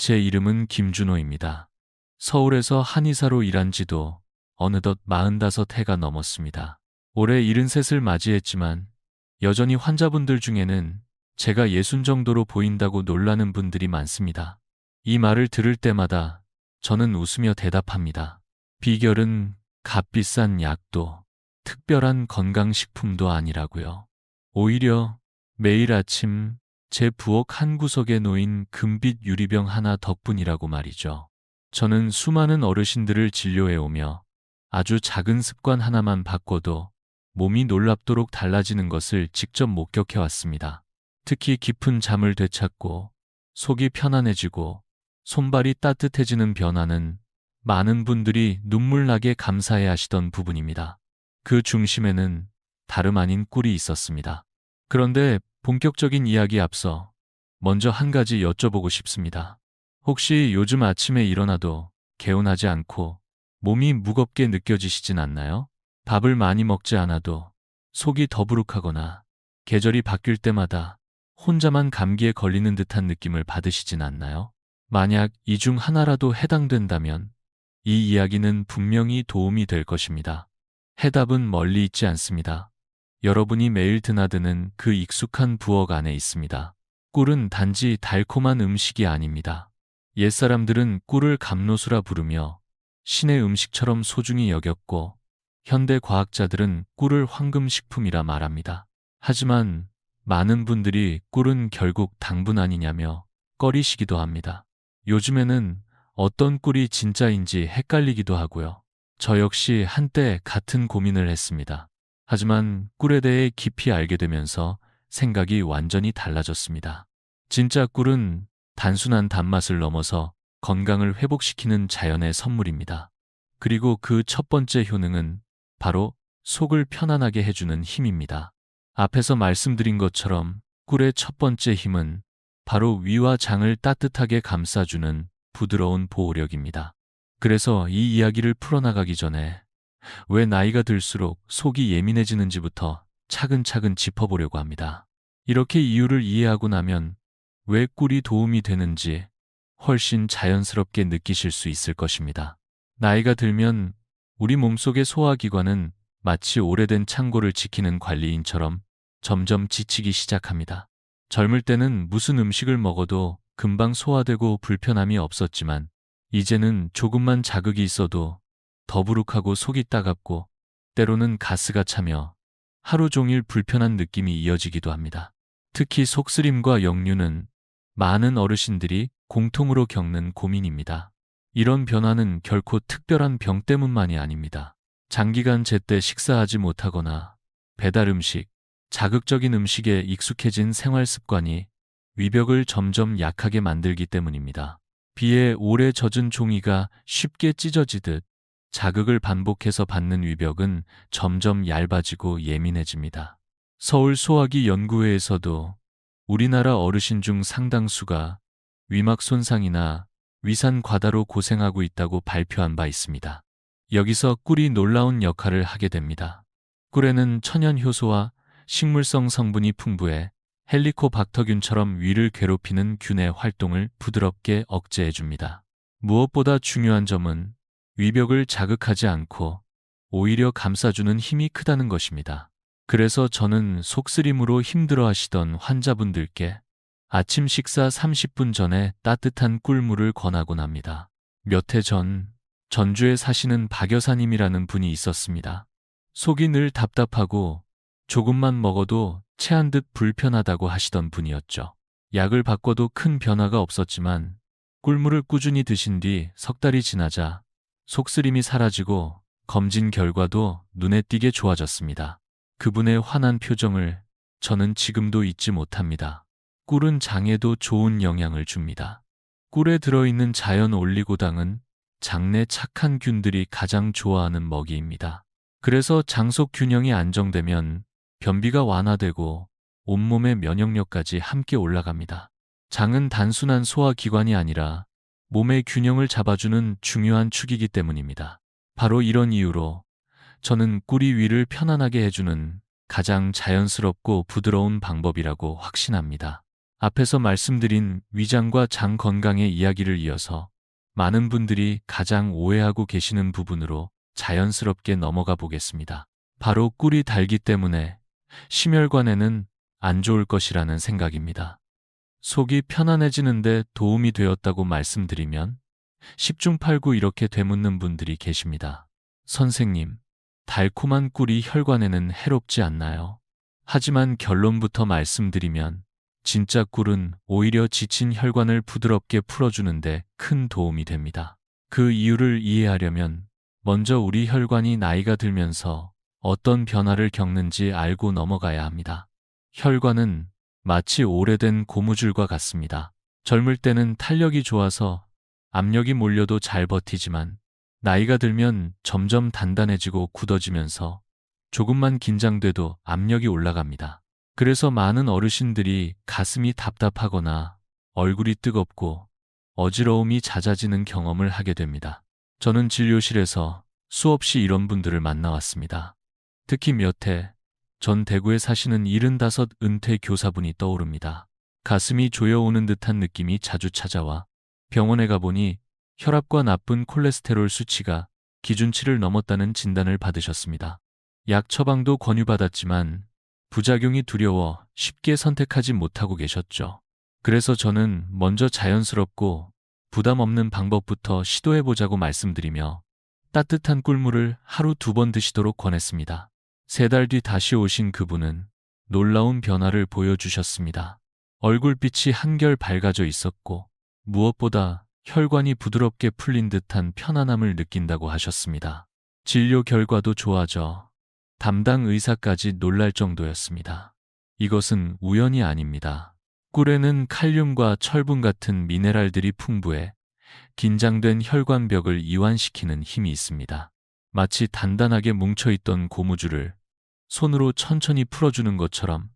제 이름은 김준호입니다. 서울에서 한의사로 일한 지도 어느덧 45해가 넘었습니다. 올해 73을 맞이했지만 여전히 환자분들 중에는 제가 60 정도로 보인다고 놀라는 분들이 많습니다. 이 말을 들을 때마다 저는 웃으며 대답합니다. 비결은 값비싼 약도 특별한 건강식품도 아니라고요. 오히려 매일 아침 제 부엌 한 구석에 놓인 금빛 유리병 하나 덕분이라고 말이죠. 저는 수많은 어르신들을 진료해오며 아주 작은 습관 하나만 바꿔도 몸이 놀랍도록 달라지는 것을 직접 목격해왔습니다. 특히 깊은 잠을 되찾고 속이 편안해지고 손발이 따뜻해지는 변화는 많은 분들이 눈물나게 감사해 하시던 부분입니다. 그 중심에는 다름 아닌 꿀이 있었습니다. 그런데 본격적인 이야기에 앞서 먼저 한 가지 여쭤보고 싶습니다. 혹시 요즘 아침에 일어나도 개운하지 않고 몸이 무겁게 느껴지시진 않나요? 밥을 많이 먹지 않아도 속이 더부룩하거나 계절이 바뀔 때마다 혼자만 감기에 걸리는 듯한 느낌을 받으시진 않나요? 만약 이 중 하나라도 해당된다면 이 이야기는 분명히 도움이 될 것입니다. 해답은 멀리 있지 않습니다. 여러분이 매일 드나드는 그 익숙한 부엌 안에 있습니다. 꿀은 단지 달콤한 음식이 아닙니다. 옛사람들은 꿀을 감로수라 부르며 신의 음식처럼 소중히 여겼고 현대 과학자들은 꿀을 황금식품이라 말합니다. 하지만 많은 분들이 꿀은 결국 당분 아니냐며 꺼리시기도 합니다. 요즘에는 어떤 꿀이 진짜인지 헷갈리기도 하고요. 저 역시 한때 같은 고민을 했습니다. 하지만 꿀에 대해 깊이 알게 되면서 생각이 완전히 달라졌습니다. 진짜 꿀은 단순한 단맛을 넘어서 건강을 회복시키는 자연의 선물입니다. 그리고 그 첫 번째 효능은 바로 속을 편안하게 해주는 힘입니다. 앞에서 말씀드린 것처럼 꿀의 첫 번째 힘은 바로 위와 장을 따뜻하게 감싸주는 부드러운 보호력입니다. 그래서 이 이야기를 풀어나가기 전에 왜 나이가 들수록 속이 예민해지는지부터 차근차근 짚어보려고 합니다. 이렇게 이유를 이해하고 나면 왜 꿀이 도움이 되는지 훨씬 자연스럽게 느끼실 수 있을 것입니다. 나이가 들면 우리 몸속의 소화기관은 마치 오래된 창고를 지키는 관리인처럼 점점 지치기 시작합니다. 젊을 때는 무슨 음식을 먹어도 금방 소화되고 불편함이 없었지만 이제는 조금만 자극이 있어도 더부룩하고 속이 따갑고 때로는 가스가 차며 하루 종일 불편한 느낌이 이어지기도 합니다. 특히 속쓰림과 역류는 많은 어르신들이 공통으로 겪는 고민입니다. 이런 변화는 결코 특별한 병 때문만이 아닙니다. 장기간 제때 식사하지 못하거나 배달 음식, 자극적인 음식에 익숙해진 생활 습관이 위벽을 점점 약하게 만들기 때문입니다. 비에 오래 젖은 종이가 쉽게 찢어지듯 자극을 반복해서 받는 위벽은 점점 얇아지고 예민해집니다. 서울 소화기 연구회에서도 우리나라 어르신 중 상당수가 위막 손상이나 위산 과다로 고생하고 있다고 발표한 바 있습니다. 여기서 꿀이 놀라운 역할을 하게 됩니다. 꿀에는 천연 효소와 식물성 성분이 풍부해 헬리코박터균처럼 위를 괴롭히는 균의 활동을 부드럽게 억제해줍니다. 무엇보다 중요한 점은 위벽을 자극하지 않고 오히려 감싸주는 힘이 크다는 것입니다. 그래서 저는 속쓰림으로 힘들어하시던 환자분들께 아침 식사 30분 전에 따뜻한 꿀물을 권하곤 합니다. 몇 해 전 전주에 사시는 박 여사님이라는 분이 있었습니다. 속이 늘 답답하고 조금만 먹어도 체한 듯 불편하다고 하시던 분이었죠. 약을 바꿔도 큰 변화가 없었지만 꿀물을 꾸준히 드신 뒤 석 달이 지나자 속쓰림이 사라지고 검진 결과도 눈에 띄게 좋아졌습니다. 그분의 환한 표정을 저는 지금도 잊지 못합니다. 꿀은 장에도 좋은 영향을 줍니다. 꿀에 들어있는 자연 올리고당은 장내 착한 균들이 가장 좋아하는 먹이입니다. 그래서 장속 균형이 안정되면 변비가 완화되고 온몸의 면역력까지 함께 올라갑니다. 장은 단순한 소화기관이 아니라 몸의 균형을 잡아주는 중요한 축이기 때문입니다. 바로 이런 이유로 저는 꿀이 위를 편안하게 해주는 가장 자연스럽고 부드러운 방법이라고 확신합니다. 앞에서 말씀드린 위장과 장 건강의 이야기를 이어서 많은 분들이 가장 오해하고 계시는 부분으로 자연스럽게 넘어가 보겠습니다. 바로 꿀이 달기 때문에 심혈관에는 안 좋을 것이라는 생각입니다. 속이 편안해지는데 도움이 되었다고 말씀드리면 10중 8구 이렇게 되묻는 분들이 계십니다. 선생님, 달콤한 꿀이 혈관에는 해롭지 않나요? 하지만 결론부터 말씀드리면 진짜 꿀은 오히려 지친 혈관을 부드럽게 풀어주는데 큰 도움이 됩니다. 그 이유를 이해하려면 먼저 우리 혈관이 나이가 들면서 어떤 변화를 겪는지 알고 넘어가야 합니다. 혈관은 마치 오래된 고무줄과 같습니다. 젊을 때는 탄력이 좋아서 압력이 몰려도 잘 버티지만 나이가 들면 점점 단단해지고 굳어지면서 조금만 긴장돼도 압력이 올라갑니다. 그래서 많은 어르신들이 가슴이 답답하거나 얼굴이 뜨겁고 어지러움이 잦아지는 경험을 하게 됩니다. 저는 진료실에서 수없이 이런 분들을 만나왔습니다. 특히 몇 해 전 대구에 사시는 75 은퇴 교사분이 떠오릅니다. 가슴이 조여오는 듯한 느낌이 자주 찾아와 병원에 가보니 혈압과 나쁜 콜레스테롤 수치가 기준치를 넘었다는 진단을 받으셨습니다. 약 처방도 권유받았지만 부작용이 두려워 쉽게 선택하지 못하고 계셨죠. 그래서 저는 먼저 자연스럽고 부담 없는 방법부터 시도해보자고 말씀드리며 따뜻한 꿀물을 하루 2번 드시도록 권했습니다. 3달 뒤 다시 오신 그분은 놀라운 변화를 보여주셨습니다. 얼굴빛이 한결 밝아져 있었고 무엇보다 혈관이 부드럽게 풀린 듯한 편안함을 느낀다고 하셨습니다. 진료 결과도 좋아져 담당 의사까지 놀랄 정도였습니다. 이것은 우연이 아닙니다. 꿀에는 칼륨과 철분 같은 미네랄들이 풍부해 긴장된 혈관벽을 이완시키는 힘이 있습니다. 마치 단단하게 뭉쳐있던 고무줄을 손으로 천천히 풀어주는 것처럼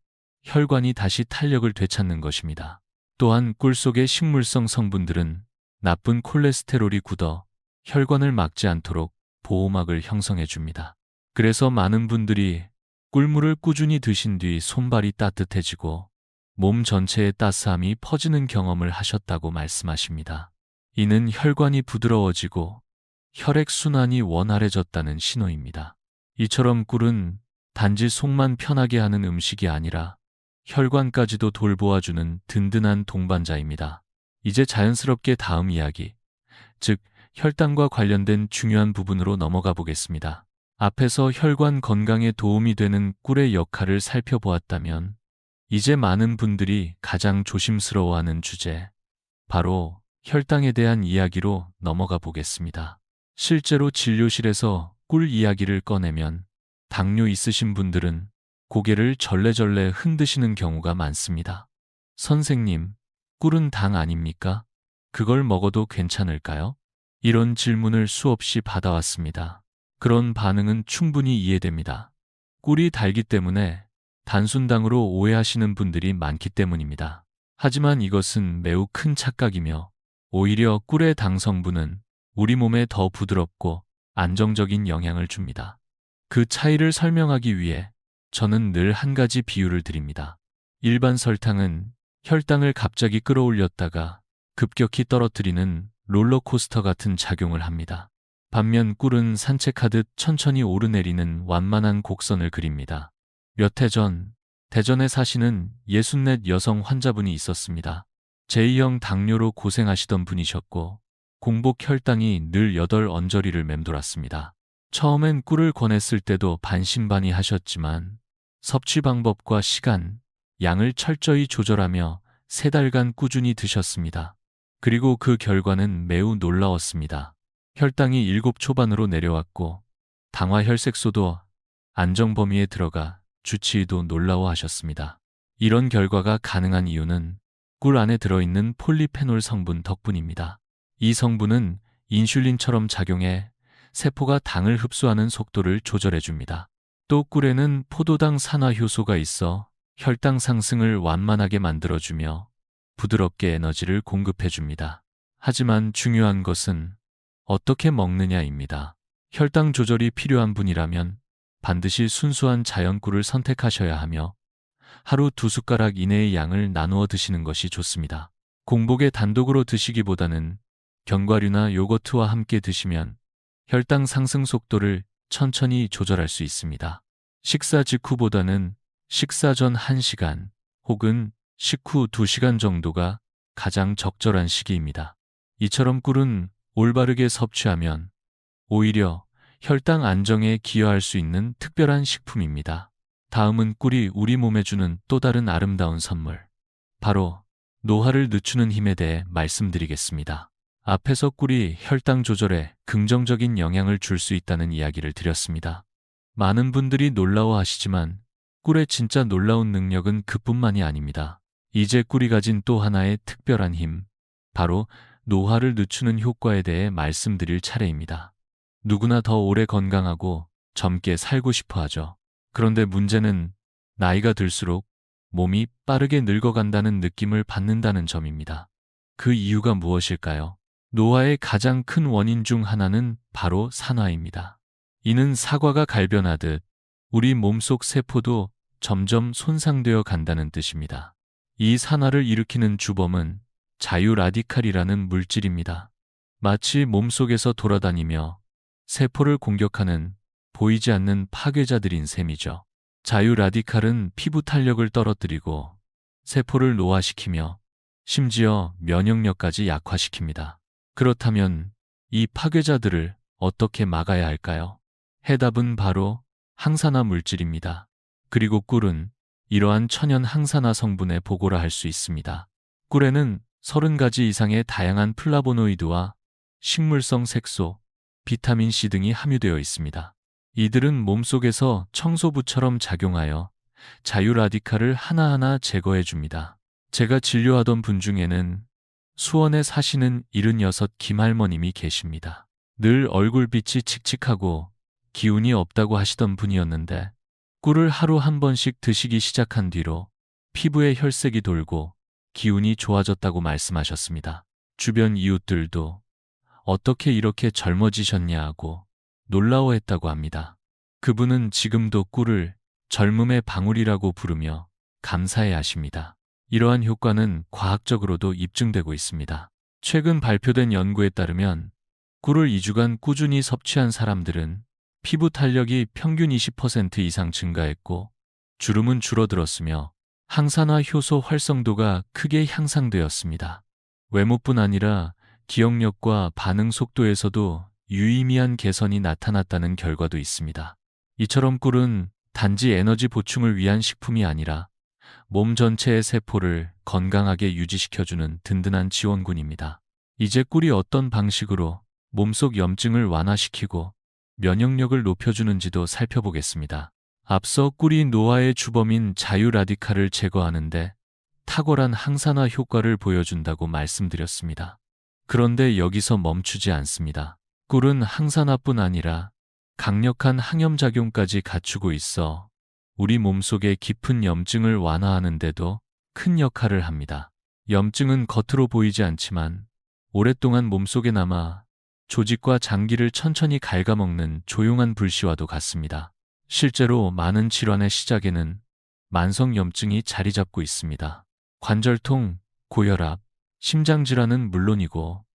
혈관이 다시 탄력을 되찾는 것입니다. 또한 꿀 속의 식물성 성분들은 나쁜 콜레스테롤이 굳어 혈관을 막지 않도록 보호막을 형성해 줍니다. 그래서 많은 분들이 꿀물을 꾸준히 드신 뒤 손발이 따뜻해지고 몸 전체에 따스함이 퍼지는 경험을 하셨다고 말씀하십니다. 이는 혈관이 부드러워지고 혈액순환이 원활해졌다는 신호입니다. 이처럼 꿀은 단지 속만 편하게 하는 음식이 아니라 혈관까지도 돌보아주는 든든한 동반자입니다. 이제 자연스럽게 다음 이야기, 즉 혈당과 관련된 중요한 부분으로 넘어가 보겠습니다. 앞에서 혈관 건강에 도움이 되는 꿀의 역할을 살펴보았다면 이제 많은 분들이 가장 조심스러워하는 주제, 바로 혈당에 대한 이야기로 넘어가 보겠습니다. 실제로 진료실에서 꿀 이야기를 꺼내면 당뇨 있으신 분들은 고개를 절레절레 흔드시는 경우가 많습니다. 선생님, 꿀은 당 아닙니까? 그걸 먹어도 괜찮을까요? 이런 질문을 수없이 받아왔습니다. 그런 반응은 충분히 이해됩니다. 꿀이 달기 때문에 단순당으로 오해하시는 분들이 많기 때문입니다. 하지만 이것은 매우 큰 착각이며 오히려 꿀의 당 성분은 우리 몸에 더 부드럽고 안정적인 영향을 줍니다. 그 차이를 설명하기 위해 저는 늘 한 가지 비유를 드립니다. 일반 설탕은 혈당을 갑자기 끌어올렸다가 급격히 떨어뜨리는 롤러코스터 같은 작용을 합니다. 반면 꿀은 산책하듯 천천히 오르내리는 완만한 곡선을 그립니다. 몇 해 전 대전에 사시는 64 여성 환자분이 있었습니다. 제2형 당뇨로 고생하시던 분이셨고 공복 혈당이 늘 8 언저리를 맴돌았습니다. 처음엔 꿀을 권했을 때도 반신반의 하셨지만 섭취 방법과 시간, 양을 철저히 조절하며 3달간 꾸준히 드셨습니다. 그리고 그 결과는 매우 놀라웠습니다. 혈당이 7 초반으로 내려왔고 당화 혈색소도 안정 범위에 들어가 주치의도 놀라워하셨습니다. 이런 결과가 가능한 이유는 꿀 안에 들어있는 폴리페놀 성분 덕분입니다. 이 성분은 인슐린처럼 작용해 세포가 당을 흡수하는 속도를 조절해줍니다. 또 꿀에는 포도당 산화 효소가 있어 혈당 상승을 완만하게 만들어주며 부드럽게 에너지를 공급해줍니다. 하지만 중요한 것은 어떻게 먹느냐입니다. 혈당 조절이 필요한 분이라면 반드시 순수한 자연 꿀을 선택하셔야 하며 하루 2숟가락 이내의 양을 나누어 드시는 것이 좋습니다. 공복에 단독으로 드시기보다는 견과류나 요거트와 함께 드시면 혈당 상승 속도를 천천히 조절할 수 있습니다. 식사 직후보다는 식사 전 1시간 혹은 식후 2시간 정도가 가장 적절한 시기입니다. 이처럼 꿀은 올바르게 섭취하면 오히려 혈당 안정에 기여할 수 있는 특별한 식품입니다. 다음은 꿀이 우리 몸에 주는 또 다른 아름다운 선물, 바로 노화를 늦추는 힘에 대해 말씀드리겠습니다. 앞에서 꿀이 혈당 조절에 긍정적인 영향을 줄 수 있다는 이야기를 드렸습니다. 많은 분들이 놀라워하시지만 꿀의 진짜 놀라운 능력은 그뿐만이 아닙니다. 이제 꿀이 가진 또 하나의 특별한 힘, 바로 노화를 늦추는 효과에 대해 말씀드릴 차례입니다. 누구나 더 오래 건강하고 젊게 살고 싶어 하죠. 그런데 문제는 나이가 들수록 몸이 빠르게 늙어간다는 느낌을 받는다는 점입니다. 그 이유가 무엇일까요? 노화의 가장 큰 원인 중 하나는 바로 산화입니다. 이는 사과가 갈변하듯 우리 몸속 세포도 점점 손상되어 간다는 뜻입니다. 이 산화를 일으키는 주범은 자유라디칼이라는 물질입니다. 마치 몸속에서 돌아다니며 세포를 공격하는 보이지 않는 파괴자들인 셈이죠. 자유라디칼은 피부 탄력을 떨어뜨리고 세포를 노화시키며 심지어 면역력까지 약화시킵니다. 그렇다면 이 파괴자들을 어떻게 막아야 할까요? 해답은 바로 항산화 물질입니다. 그리고 꿀은 이러한 천연 항산화 성분의 보고라 할 수 있습니다. 꿀에는 30가지 이상의 다양한 플라보노이드와 식물성 색소, 비타민C 등이 함유되어 있습니다. 이들은 몸속에서 청소부처럼 작용하여 자유라디칼을 하나하나 제거해 줍니다. 제가 진료하던 분 중에는 수원에 사시는 76 김할머님이 계십니다. 늘 얼굴빛이 칙칙하고 기운이 없다고 하시던 분이었는데 꿀을 하루 한 번씩 드시기 시작한 뒤로 피부에 혈색이 돌고 기운이 좋아졌다고 말씀하셨습니다. 주변 이웃들도 어떻게 이렇게 젊어지셨냐 하고 놀라워했다고 합니다. 그분은 지금도 꿀을 젊음의 방울이라고 부르며 감사해 하십니다. 이러한 효과는 과학적으로도 입증되고 있습니다. 최근 발표된 연구에 따르면 꿀을 2주간 꾸준히 섭취한 사람들은 피부 탄력이 평균 20% 이상 증가했고 주름은 줄어들었으며 항산화 효소 활성도가 크게 향상되었습니다. 외모뿐 아니라 기억력과 반응 속도에서도 유의미한 개선이 나타났다는 결과도 있습니다. 이처럼 꿀은 단지 에너지 보충을 위한 식품이 아니라 몸 전체의 세포를 건강하게 유지시켜주는 든든한 지원군입니다. 이제 꿀이 어떤 방식으로 몸속 염증을 완화시키고 면역력을 높여주는지도 살펴보겠습니다. 앞서 꿀이 노화의 주범인 자유라디칼을 제거하는데 탁월한 항산화 효과를 보여준다고 말씀드렸습니다. 그런데 여기서 멈추지 않습니다. 꿀은 항산화뿐 아니라 강력한 항염작용까지 갖추고 있어 우리 몸속의 깊은 염증을 완화하는 데도 큰 역할을 합니다. 염증은 겉으로 보이지 않지만 오랫동안 몸속에 남아 조직과 장기를 천천히 갉아먹는 조용한 불씨와도 같습니다. 실제로 많은 질환의 시작에는 만성염증이 자리 잡고 있습니다. 관절통, 고혈압, 심장질환은 물론이고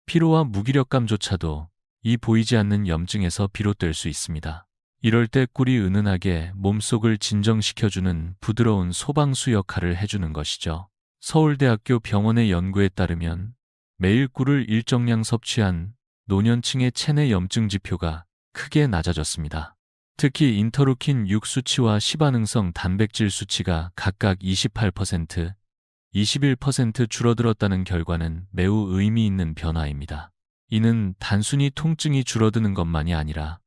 피로와 무기력감조차도 이 보이지 않는 염증에서 비롯될 수 있습니다. 이럴 때 꿀이 은은하게 몸속을 진정시켜주는 부드러운 소방수 역할을 해주는 것이죠. 서울대학교 병원의 연구에 따르면 매일 꿀을 일정량 섭취한 노년층의 체내 염증 지표가 크게 낮아졌습니다. 특히 인터루킨 6 수치와 시반응성 단백질 수치가 각각 28%, 21% 줄어들었다는 결과는 매우 의미 있는 변화입니다. 이는 단순히 통증이 줄어드는 것만이 아니라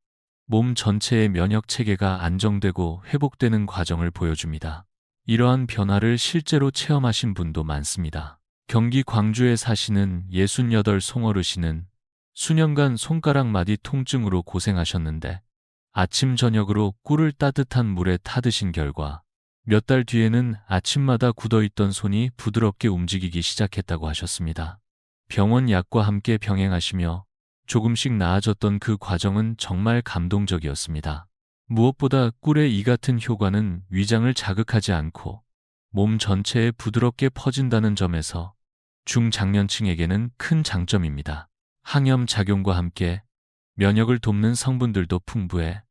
몸 전체의 면역 체계가 안정되고 회복되는 과정을 보여줍니다. 이러한 변화를 실제로 체험하신 분도 많습니다. 경기 광주에 사시는 68 송어르시는 수년간 손가락 마디 통증으로 고생하셨는데 아침 저녁으로 꿀을 따뜻한 물에 타드신 결과 몇 달 뒤에는 아침마다 굳어있던 손이 부드럽게 움직이기 시작했다고 하셨습니다. 병원 약과 함께 병행하시며 조금씩 나아졌던 그 과정은 정말 감동적이었습니다. 무엇보다 꿀의 이 같은 효과는 위장을 자극하지 않고 몸 전체에 부드럽게 퍼진다는 점에서 중장년층에게는 큰 장점입니다. 항염 작용과 함께 면역을 돕는 성분들도 풍부해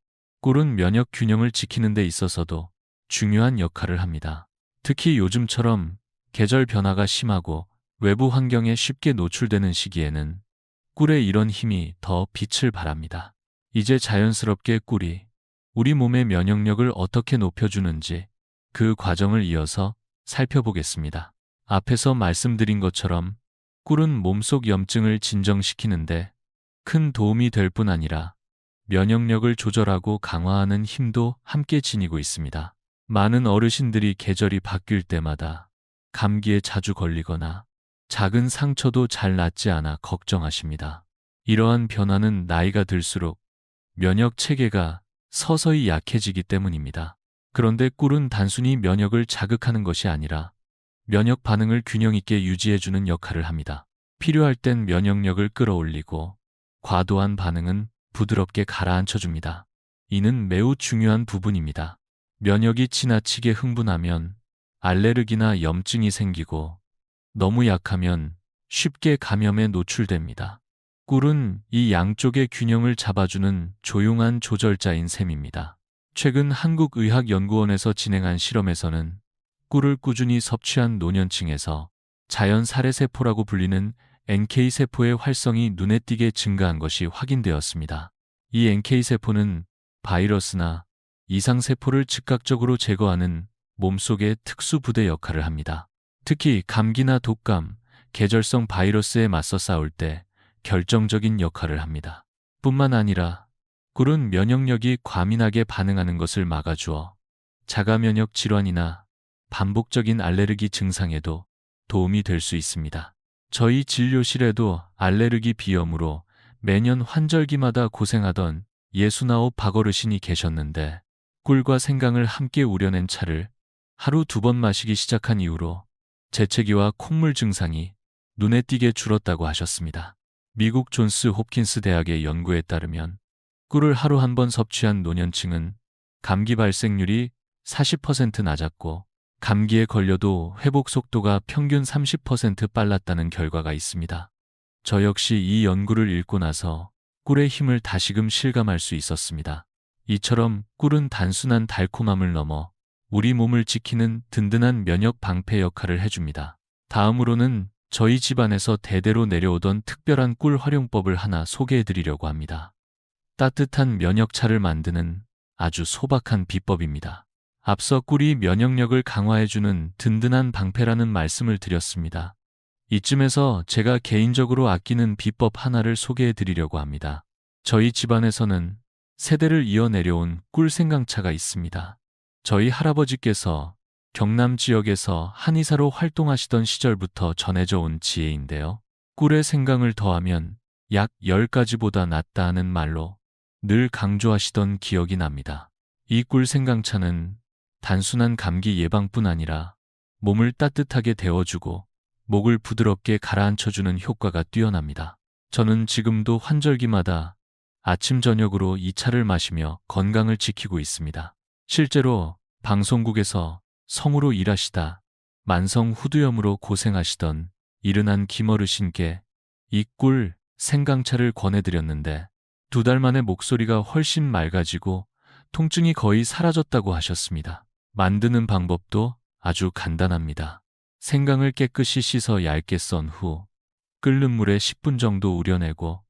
꿀은 면역 균형을 지키는 데 있어서도 중요한 역할을 합니다. 특히 요즘처럼 계절 변화가 심하고 외부 환경에 쉽게 노출되는 시기에는 꿀의 이런 힘이 더 빛을 발합니다. 이제 자연스럽게 꿀이 우리 몸의 면역력을 어떻게 높여주는지 그 과정을 이어서 살펴보겠습니다. 앞에서 말씀드린 것처럼 꿀은 몸속 염증을 진정시키는데 큰 도움이 될 뿐 아니라 면역력을 조절하고 강화하는 힘도 함께 지니고 있습니다. 많은 어르신들이 계절이 바뀔 때마다 감기에 자주 걸리거나 작은 상처도 잘 낫지 않아 걱정하십니다. 이러한 변화는 나이가 들수록 면역 체계가 서서히 약해지기 때문입니다. 그런데 꿀은 단순히 면역을 자극하는 것이 아니라 면역 반응을 균형 있게 유지해주는 역할을 합니다. 필요할 땐 면역력을 끌어올리고 과도한 반응은 부드럽게 가라앉혀줍니다. 이는 매우 중요한 부분입니다. 면역이 지나치게 흥분하면 알레르기나 염증이 생기고 너무 약하면 쉽게 감염에 노출됩니다. 꿀은 이 양쪽의 균형을 잡아주는 조용한 조절자인 셈입니다. 최근 한국의학연구원에서 진행한 실험에서는 꿀을 꾸준히 섭취한 노년층에서 자연 살해세포라고 불리는 NK세포의 활성이 눈에 띄게 증가한 것이 확인되었습니다. 이 NK세포는 바이러스나 이상세포를 즉각적으로 제거하는 몸속의 특수 부대 역할을 합니다. 특히 감기나 독감, 계절성 바이러스에 맞서 싸울 때 결정적인 역할을 합니다. 뿐만 아니라 꿀은 면역력이 과민하게 반응하는 것을 막아주어 자가면역 질환이나 반복적인 알레르기 증상에도 도움이 될 수 있습니다. 저희 진료실에도 알레르기 비염으로 매년 환절기마다 고생하던 69 박어르신이 계셨는데 꿀과 생강을 함께 우려낸 차를 하루 2번 마시기 시작한 이후로 재채기와 콧물 증상이 눈에 띄게 줄었다고 하셨습니다. 미국 존스 홉킨스 대학의 연구에 따르면 꿀을 하루 1번 섭취한 노년층은 감기 발생률이 40% 낮았고 감기에 걸려도 회복 속도가 평균 30% 빨랐다는 결과가 있습니다. 저 역시 이 연구를 읽고 나서 꿀의 힘을 다시금 실감할 수 있었습니다. 이처럼 꿀은 단순한 달콤함을 넘어 우리 몸을 지키는 든든한 면역 방패 역할을 해줍니다. 다음으로는 저희 집안에서 대대로 내려오던 특별한 꿀 활용법을 하나 소개해드리려고 합니다. 따뜻한 면역차를 만드는 아주 소박한 비법입니다. 앞서 꿀이 면역력을 강화해주는 든든한 방패라는 말씀을 드렸습니다. 이쯤에서 제가 개인적으로 아끼는 비법 하나를 소개해드리려고 합니다. 저희 집안에서는 세대를 이어 내려온 꿀 생강차가 있습니다. 저희 할아버지께서 경남 지역에서 한의사로 활동하시던 시절부터 전해져 온 지혜인데요. 꿀에 생강을 더하면 약 10가지보다 낫다 하는 말로 늘 강조하시던 기억이 납니다. 이 꿀 생강차는 단순한 감기 예방뿐 아니라 몸을 따뜻하게 데워주고 목을 부드럽게 가라앉혀주는 효과가 뛰어납니다. 저는 지금도 환절기마다 아침 저녁으로 이 차를 마시며 건강을 지키고 있습니다. 실제로 방송국에서 성우로 일하시다 만성 후두염으로 고생하시던 이른한 김어르신께 이 꿀 생강차를 권해드렸는데 2달 만에 목소리가 훨씬 맑아지고 통증이 거의 사라졌다고 하셨습니다. 만드는 방법도 아주 간단합니다. 생강을 깨끗이 씻어 얇게 썬 후 끓는 물에 10분 정도 우려내고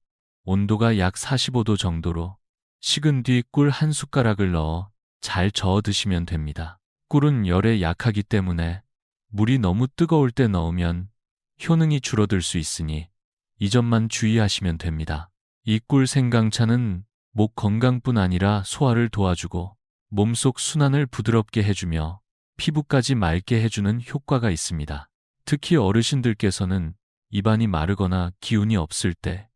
온도가 약 45도 정도로 식은 뒤 꿀 1숟가락을 넣어 잘 저어 드시면 됩니다. 꿀은 열에 약하기 때문에 물이 너무 뜨거울 때 넣으면 효능이 줄어들 수 있으니 이 점만 주의하시면 됩니다. 이 꿀 생강차는 목 건강뿐 아니라 소화를 도와주고 몸속 순환을 부드럽게 해주며 피부까지 맑게 해주는 효과가 있습니다. 특히 어르신들께서는 입안이 마르거나 기운이 없을 때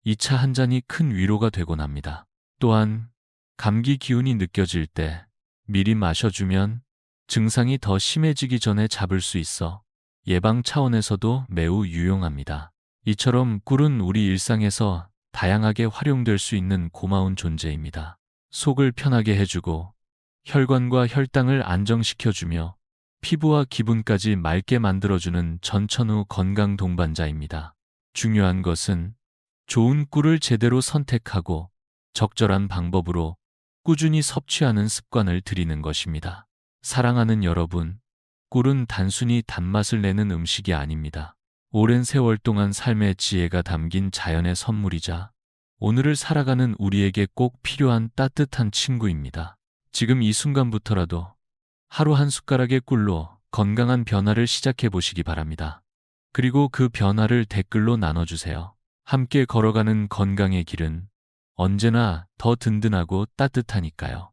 이 차 한 잔이 큰 위로가 되곤 합니다. 또한 감기 기운이 느껴질 때 미리 마셔주면 증상이 더 심해지기 전에 잡을 수 있어 예방 차원에서도 매우 유용합니다. 이처럼 꿀은 우리 일상에서 다양하게 활용될 수 있는 고마운 존재입니다. 속을 편하게 해주고 혈관과 혈당을 안정시켜주며 피부와 기분까지 맑게 만들어주는 전천후 건강 동반자입니다. 중요한 것은 좋은 꿀을 제대로 선택하고 적절한 방법으로 꾸준히 섭취하는 습관을 들이는 것입니다. 사랑하는 여러분, 꿀은 단순히 단맛을 내는 음식이 아닙니다. 오랜 세월 동안 삶의 지혜가 담긴 자연의 선물이자 오늘을 살아가는 우리에게 꼭 필요한 따뜻한 친구입니다. 지금 이 순간부터라도 하루 한 숟가락의 꿀로 건강한 변화를 시작해 보시기 바랍니다. 그리고 그 변화를 댓글로 나눠주세요. 함께 걸어가는 건강의 길은 언제나 더 든든하고 따뜻하니까요.